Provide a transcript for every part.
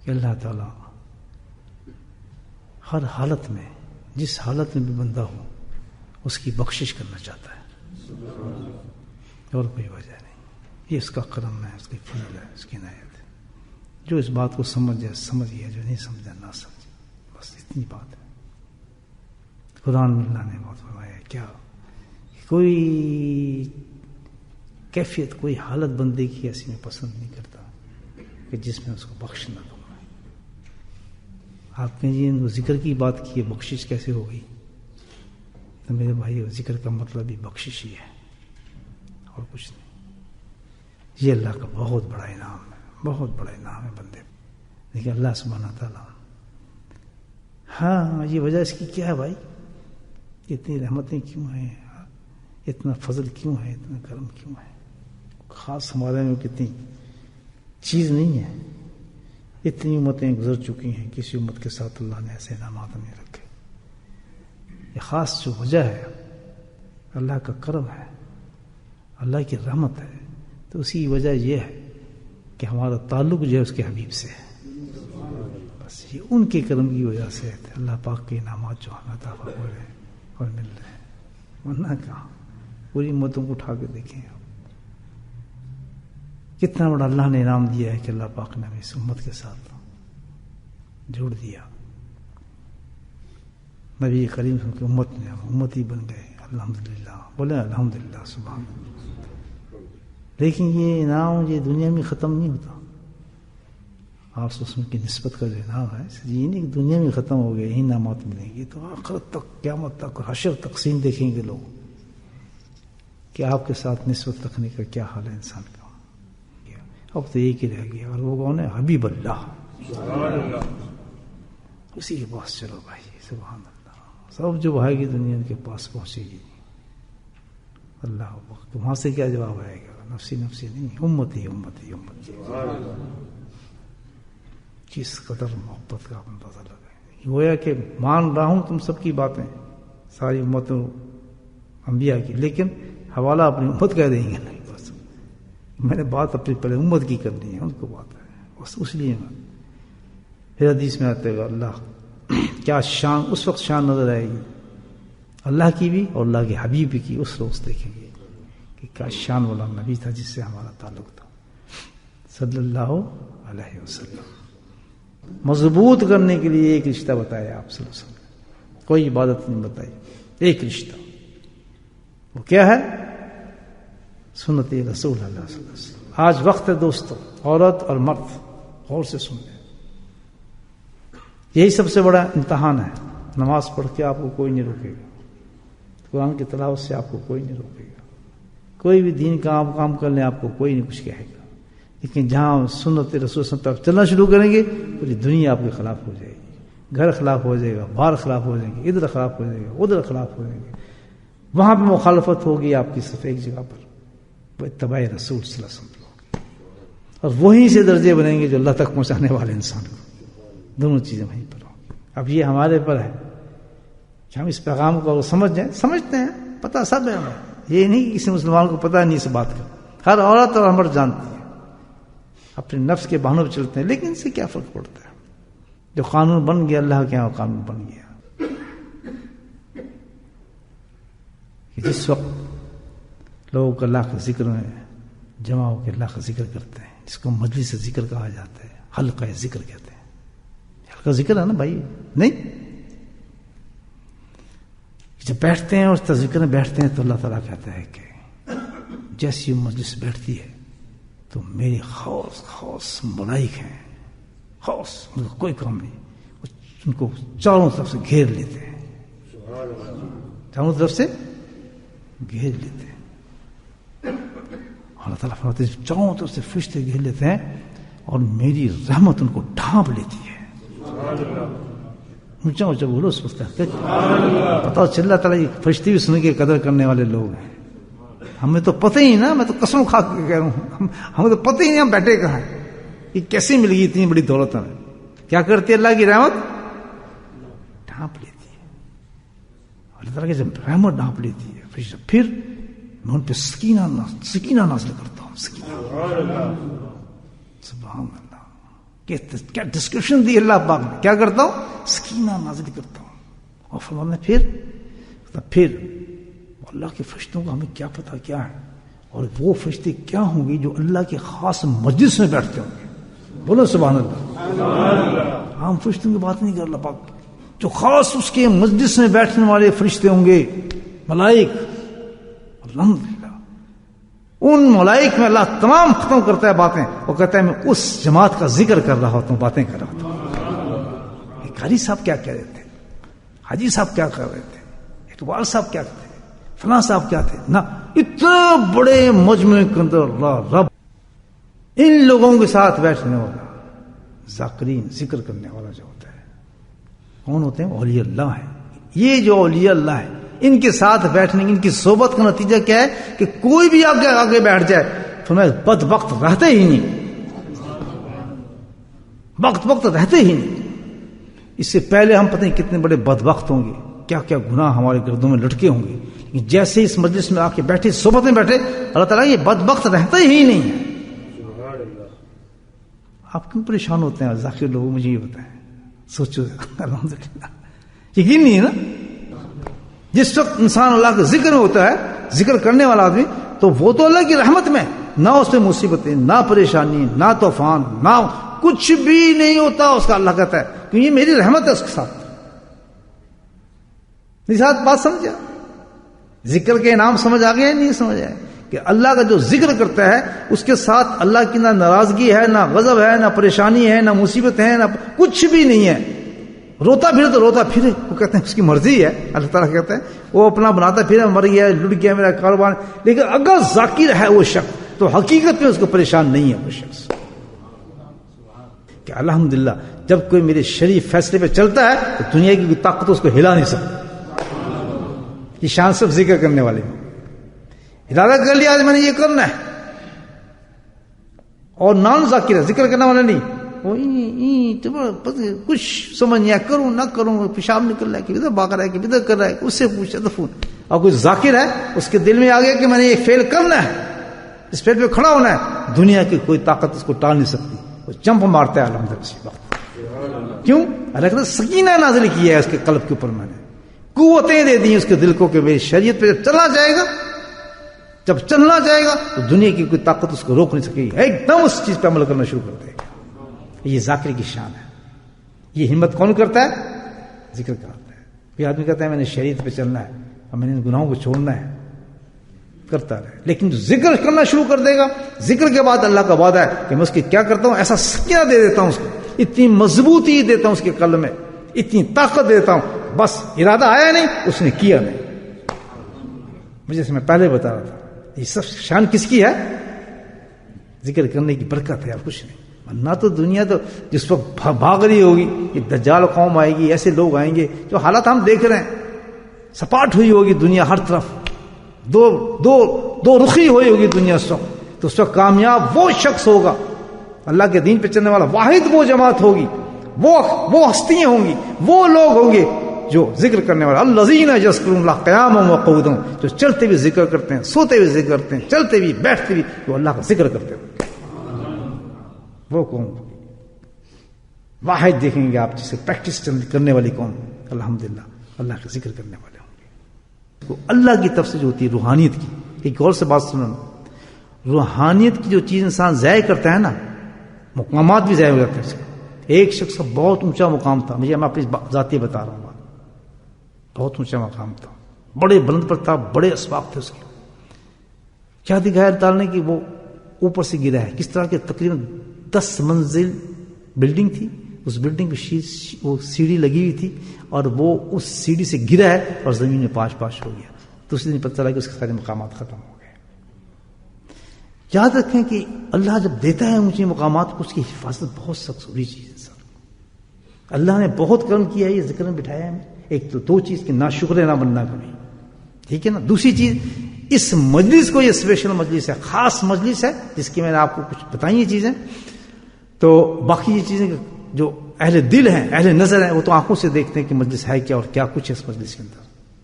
کہ اللہ تعالیٰ ہر حالت میں، جس حالت میں بھی بندہ ہو، اس کی بخشش کرنا چاہتا ہے، اور کوئی وجہ نہیں. یہ اس کا کرم ہے، اس کی فضل ہے، اس کی عنایت ہے. جو اس بات کو سمجھ جائے سمجھ گیا، جو نہیں سمجھا نہ سمجھے. بس اتنی بات ہے. قرآن میں اللہ نے بہت فرمایا کیا، کوئی کیفیت، کوئی حالت بندے کی ایسی میں پسند نہیں کرتا کہ جس میں اس کو بخش نہ دوں. آپ نے جی ذکر کی بات کی ہے، بخشش کیسے ہو گئی؟ تو میرے بھائی ذکر کا مطلب بھی بخشش ہی ہے اور کچھ نہیں. یہ اللہ کا بہت بڑا انعام ہے، بہت بڑا انعام ہے بندے. لیکن اللہ سبحانہ تعالیٰ، ہاں یہ وجہ اس کی کیا ہے بھائی؟ اتنی رحمتیں کیوں ہیں، اتنا فضل کیوں ہے، اتنا کرم کیوں ہے؟ خاص ہمارے میں کتنی چیز نہیں ہے. اتنی امتیں گزر چکی ہیں، کسی امت کے ساتھ اللہ نے ایسے انعامات نہیں رکھے. یہ خاص جو وجہ ہے اللہ کا کرم ہے، اللہ کی رحمت ہے. تو اسی وجہ یہ ہے کہ ہمارا تعلق جو ہے اس کے حبیب سے ہے. بس یہ ان کے کرم کی وجہ سے ہے. اللہ پاک کے انعامات جو ہمیں عطا ہو رہے ہیں اور مل رہے ہیں. ورنہ کہاں؟ پوری امتوں کو اٹھا کے دیکھیں آپ، کتنا بڑا اللہ نے انعام دیا ہے کہ اللہ پاک نے ہمیں اس امت کے ساتھ جوڑ دیا. نبی کریم صلی اللہ علیہ وسلم کی امت میں ہم امتی بن گئے. الحمدللہ، بولے الحمدللہ، سبحان اللہ. لیکن یہ انعام یہ دنیا میں ختم نہیں ہوتا. آپ اس کی نسبت کا جو انعام ہے یہ نہیں کہ دنیا میں ختم ہو گیا، یہی انعامات ملیں گے. تو آخرت تک، قیامت تک، حشر تقسیم دیکھیں گے لوگ کہ آپ کے ساتھ نسبت رکھنے کا کیا حال ہے انسان کا. اب تو ایک ہی رہ گیا، اور وہ کون ہے؟ حبیب اللہ. اسی کے پاس چلو بھائی. سبحان اللہ. سب جو آئے گی دنیا کے پاس پہنچے گی. اللہ وقت وہاں سے کیا جواب آئے گا؟ نفسی نفسی نہیں، امتی امتی امتی. کس قدر محبت کا اندازہ لگائے. گویا کہ مان رہا ہوں تم سب کی باتیں، ساری امتوں انبیاء کی، لیکن حوالہ اپنی امت کہہ دیں گے نہیں. بس میں نے بات اپنی پہلے امت کی کرنی ہے، ان کو بات ہے بس. اس لیے میں پھر حدیث میں آتے گا اللہ کیا شان، اس وقت شان نظر آئے گی اللہ کی بھی اور اللہ کے حبیب کی. اس روز دیکھیں گے کہ کیا شان والا نبی تھا جس سے ہمارا تعلق تھا، صلی اللہ علیہ وسلم. مضبوط کرنے کے لیے ایک رشتہ بتایا آپ صلی اللہ علیہ وسلم. کوئی عبادت نہیں بتائی، ایک رشتہ. وہ کیا ہے؟ سنت رسول اللہ صلی اللہ علیہ وسلم. آج وقت ہے دوستو، عورت اور مرد غور سے سن لیں. یہی سب سے بڑا امتحان ہے. نماز پڑھ کے آپ کو کوئی نہیں روکے گا، قرآن کی تلاوت سے آپ کو کوئی نہیں روکے گا، کوئی بھی دین کا آپ کام کر لیں آپ کو کوئی نہیں کچھ کہے گا. لیکن جہاں سنت رسول صلی اللہ علیہ وسلم چلنا شروع کریں گے پوری دنیا آپ کے خلاف ہو جائے گی. گھر خلاف ہو جائے گا، باہر خلاف ہو جائیں گے، ادھر خلاف ہو جائے گا، ادھر خلاف ہو جائیں گے. وہاں پہ مخالفت ہوگی آپ کی صرف ایک جگہ پر، وہ اتباع رسول صلی اللہ علیہ وسلم ہوگی. اور وہیں سے درجے بنیں گے جو اللہ تک پہنچانے والے انسان کو. دونوں چیزیں وہیں پر ہوں. اب یہ ہمارے پر ہے کہ ہم اس پیغام کو سمجھ جائیں. سمجھتے ہیں، پتہ سب ہے ہمیں. یہ نہیں کہ کسی مسلمان کو پتہ نہیں اس بات کا. ہر عورت اور مرد جانتی ہے، اپنے نفس کے بہانوں پہ چلتے ہیں. لیکن ان سے کیا فرق پڑتا ہے؟ جو قانون بن گیا اللہ کے یہاں قانون بن گیا. کہ جس وقت لوگ اللہ کے ذکر میں جمع ہو کے اللہ کا ذکر کرتے ہیں، جس کو مجلس ذکر کہا جاتا ہے، حلقہ ذکر کہتے ہیں. حلقہ ذکر ہے نا بھائی؟ نہیں، جب بیٹھتے ہیں اور اس ذکر میں بیٹھتے ہیں تو اللہ تعالیٰ کہتا ہے کہ جیسی مجلس بیٹھتی ہے تو میری خاص ملائک ہیں، خاص، ان کو کوئی کام نہیں، ان کو چاروں طرف سے گھیر لیتے ہیں. چاروں طرف سے گھیر لیتے ہیں. اللہ تعالیٰ فرماتے ہیں چاروں طرف سے فرشتے گھیر لیتے ہیں اور میری رحمت ان کو ڈھانپ لیتی ہے. اونچا اونچا بولو اس وقت. پتا چل رہا تعالیٰ یہ فرشتے بھی سن کے قدر کرنے والے لوگ ہیں. ہمیں تو پتہ ہی نا، میں تو قسم کھا کے کہہ رہا ہوں، ہمیں تو پتہ ہی نہیں ہم بیٹھے کہاں ہیں. یہ کیسے مل گئی اتنی بڑی دولت ہمیں؟ کیا کرتی ہے اللہ کی رحمت؟ ڈھانپ لیتی ہے. اللہ تعالیٰ کی جب رحمت ڈھانپ لیتی ہے پھر میں ان پہ سکینہ نازل کرتا ہوں. سکینہ، سبحان اللہ. کہ کیا ڈسکرپشن دی اللہ پاک نے. کیا کرتا ہوں؟ سکینہ نازل کرتا ہوں. اور فرمانے پھر اللہ کے فرشتوں کا ہمیں کیا پتا کیا ہے، اور وہ فرشتے کیا ہوں گے جو اللہ کے خاص مجلس میں بیٹھتے ہوں گے. بولو سبحان اللہ. ہم فرشتوں کی بات نہیں کر اللہ پاک، جو خاص اس کے مجلس میں بیٹھنے والے فرشتے ہوں گے، ملائک. الحمدللہ ان ملائک میں اللہ تمام ختم کرتا ہے باتیں. وہ کہتا ہے میں اس جماعت کا ذکر کر رہا ہوتا ہوں، باتیں کر رہا ہوں. قاری صاحب کیا کہہ رہے تھے، حاجی صاحب کیا کر رہے تھے، اقبال صاحب کیا تھے، فلاں صاحب کیا تھے. نہ اتنے بڑے مجموعے کے اندر اللہ رب ان لوگوں کے ساتھ بیٹھنے والا ذاکرین، ذکر کرنے والا جو ہوتا ہے، کون ہوتے ہیں؟ اولیاء اللہ ہے. یہ جو اولیاء اللہ ہے ان کے ساتھ بیٹھنے، ان کی صحبت کا نتیجہ کیا ہے کہ کوئی بھی آگے بیٹھ جائے تو میں بدبخت رہتے ہی نہیں، وقت رہتے ہی نہیں. اس سے پہلے ہم پتہ نہیں کتنے بڑے بدبخت ہوں گے، کیا کیا گناہ ہمارے گردوں میں لٹکے ہوں گے. جیسے اس مجلس میں آ کے بیٹھے، صحبت میں بیٹھے، اللہ تعالیٰ یہ بدبخت رہتا ہی نہیں ہے. آپ کیوں پریشان ہوتے ہیں ذاکر لوگوں؟ مجھے یہ بتائیں، سوچو. الحمدللہ یقین نہیں ہے نا. جس وقت انسان اللہ کے ذکر میں ہوتا ہے، ذکر کرنے والا آدمی، تو وہ تو اللہ کی رحمت میں، نہ اس میں مصیبتیں، نہ پریشانی، نہ طوفان، نہ کچھ بھی نہیں ہوتا اس کا. اللہ کہتا ہے کہ یہ میری رحمت ہے اس کے ساتھ. اس ساتھ بات سمجھا؟ ذکر کے انعام سمجھ آ گیا ہے؟ نہیں سمجھ آئے کہ اللہ کا جو ذکر کرتا ہے اس کے ساتھ اللہ کی نہ ناراضگی ہے، نہ غضب ہے، نہ پریشانی ہے، نہ مصیبت ہے، نہ کچھ بھی نہیں ہے. روتا پھرے تو روتا پھرے، وہ کہتے ہیں اس کی مرضی ہے. اللہ تعالیٰ کہتے ہیں وہ اپنا بناتا پھرے، مر گیا، لٹ گیا میرا کاروبار. لیکن اگر ذاکر ہے وہ شخص تو حقیقت میں اس کو پریشان نہیں ہے وہ شخص. کہ الحمدللہ جب کوئی میرے شریف فیصلے پہ چلتا ہے تو دنیا کی کوئی طاقت اس کو ہلا نہیں سکتی. یہ شان صرف ذکر کرنے والے میں. ارادہ کر لیا آج میں نے یہ کرنا ہے، اور نان ذاکر ہے، ذکر کرنے والا نہیں. کچھ سمجھ نہیں آیا، کروں نہ کروں، پیشاب نکل رہا ہے کہ ادھر بھاگ رہا ہے کہ ادھر کر رہا ہے، اس سے پوچھا تو فون. اور کچھ ذاکر ہے، اس کے دل میں آ گیا کہ میں نے یہ فیل کرنا ہے، اس فیل پہ کھڑا ہونا ہے، دنیا کی کوئی طاقت اس کو ٹال نہیں سکتی. وہ جمپ مارتا ہے الحمدللہ اسی وقت. کیوں؟ اللہ سکینہ نازل کیا ہے اس کے قلب کے اوپر، میں نے قوتیں دے دی اس کے دل کو کہ میری شریعت پہ جب چلنا جائے گا تو دنیا کی کوئی طاقت اس کو روک نہیں سکے گی. ایک دم اس چیز پہ عمل کرنا شروع کر دے گا. یہ ذاکر کی شان ہے. یہ ہمت کون کرتا ہے؟ ذکر کرتا ہے. کوئی آدمی کہتا ہے میں نے شریعت پہ چلنا ہے اور میں نے ان گناہوں کو چھوڑنا ہے، کرتا رہے. لیکن جو ذکر کرنا شروع کر دے گا، ذکر کے بعد اللہ کا وعدہ ہے کہ میں اس کی کیا کرتا ہوں، ایسا سکینہ دے دیتا ہوں اس کو، اتنی مضبوطی دیتا ہوں اس کے قلب میں، اتنی طاقت دیتا ہوں. بس ارادہ آیا نہیں، اس نے کیا نہیں. مجھے سے میں پہلے بتا رہا تھا یہ سب شان کس کی ہے؟ ذکر کرنے کی برکت ہے اور کچھ نہیں. ورنہ تو دنیا تو جس وقت بھاگ رہی ہوگی، یہ دجال قوم آئے گی، ایسے لوگ آئیں گے، جو حالات ہم دیکھ رہے ہیں، سپاٹ ہوئی ہوگی دنیا ہر طرف، دو رخی ہوئی ہوگی دنیا اس وقت. تو اس وقت کامیاب وہ شخص ہوگا، اللہ کے دین پہ چلنے والا واحد وہ جماعت ہوگی، وہ ہستیاں ہوں گی، وہ لوگ ہوں گے جو ذکر کرنے والا. الذین یذکرون اللہ قیاما وقعودا، جو چلتے بھی ذکر کرتے ہیں، سوتے بھی ذکر کرتے ہیں، چلتے بھی بیٹھتے بھی جو اللہ کا ذکر کرتے ہیں. وہ قوم واحد دیکھیں گے آپ جسے پریکٹس کرنے والی قوم الحمدللہ اللہ کا ذکر کرنے والے ہوں گے. تو اللہ کی طرف سے جو ہوتی ہے روحانیت کی، ایک اور سے بات سننا، روحانیت کی جو چیز انسان ضائع کرتا ہے نا، مقامات بھی ضائع ہو جاتے ہیں اس کے. ایک شخص کا بہت اونچا مقام تھا، میں اپنی ذاتی بتا رہا ہوں، بہت اونچا مقام تھا، بڑے بلند پر تھا، بڑے اسباق تھے اس کے. کیا دکھایا ڈالنے کی وہ اوپر سے گرا ہے. کس طرح کے؟ تقریباً 10 منزل بلڈنگ تھی، اس بلڈنگ پہ وہ سیڑھی لگی ہوئی تھی، اور وہ اس سیڑھی سے گرا ہے اور زمین میں پاش ہو گیا. دوسرے دن پتہ چلا کہ اس کے سارے مقامات ختم ہو گئے. یاد رکھیں کہ اللہ جب دیتا ہے اونچے مقامات کو، اس کی حفاظت بہت سخت ضروری چیز ہے. اللہ نے بہت کرم کیا ہے، یہ ذکر میں بٹھایا ہے. ایک تو 2 چیز کہ نہ شکر نہ بننا کبھی، ٹھیک ہے نا. دوسری چیز، اس مجلس کو، یہ اسپیشل مجلس ہے، خاص مجلس ہے، جس کی میں نے آپ کو کچھ بتائی یہ چیزیں. تو باقی یہ چیزیں جو اہل دل ہیں، اہل نظر ہیں، وہ تو آنکھوں سے دیکھتے ہیں کہ مجلس ہے کیا اور کیا کچھ ہے اس مجلس کے اندر،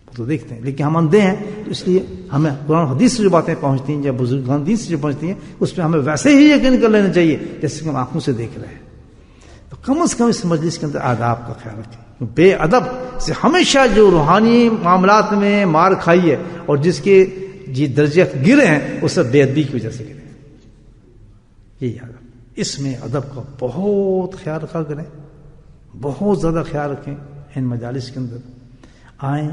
وہ تو دیکھتے ہیں. لیکن ہم اندھے ہیں، تو اس لیے ہمیں قرآن حدیث سے جو باتیں پہنچتی ہیں یا بزرگان دین سے جو پہنچتی ہیں، اس پہ ہمیں ویسے ہی یقین کر لینا چاہیے جیسے کہ ہم آنکھوں سے دیکھ رہے ہیں. تو کم از کم اس مجلس کے اندر آداب کا خیال رکھیں. بے ادب سے ہمیشہ جو روحانی معاملات میں مار کھائی ہے اور جس کے درجات گرے ہیں وہ سب بے ادبی کی وجہ سے گرے. یہی ادب، اس میں ادب کا بہت خیال رکھا کریں، بہت زیادہ خیال رکھیں. ان مجالس کے اندر آئیں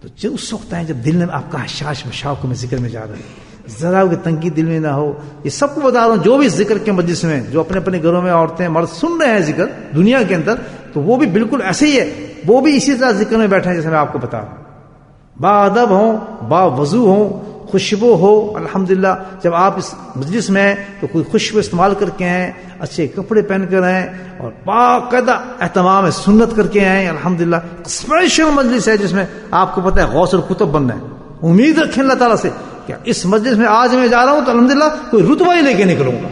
تو اس وقت آئیں جب دل میں آپ کا حشاش مشاق میں ذکر میں جا رہے ہیں، ذرا بھی تنگی دل میں نہ ہو. یہ سب کو بتا رہا ہوں جو بھی ذکر کے مجلس میں، جو اپنے اپنے گھروں میں عورتیں مرد سن رہے ہیں ذکر دنیا کے اندر، تو وہ بھی بالکل ایسے ہی ہے، وہ بھی اسی طرح ذکر میں بیٹھے ہیں جیسے میں آپ کو بتا رہا ہوں. با ادب ہوں، با وضو ہوں، خوشبو ہو. الحمدللہ جب آپ اس مجلس میں ہیں تو کوئی خوشبو استعمال کر کے آئیں، اچھے کپڑے پہن کر آئیں اور باقاعدہ اہتمام سنت کر کے آئیں. الحمدللہ اسپیشل مجلس ہے جس میں آپ کو پتہ ہے غوث القطب بننا ہے. امید رکھیں اللہ تعالیٰ سے کہ اس مجلس میں آج میں جا رہا ہوں تو الحمدللہ کوئی رتبہ ہی لے کے نکلوں گا.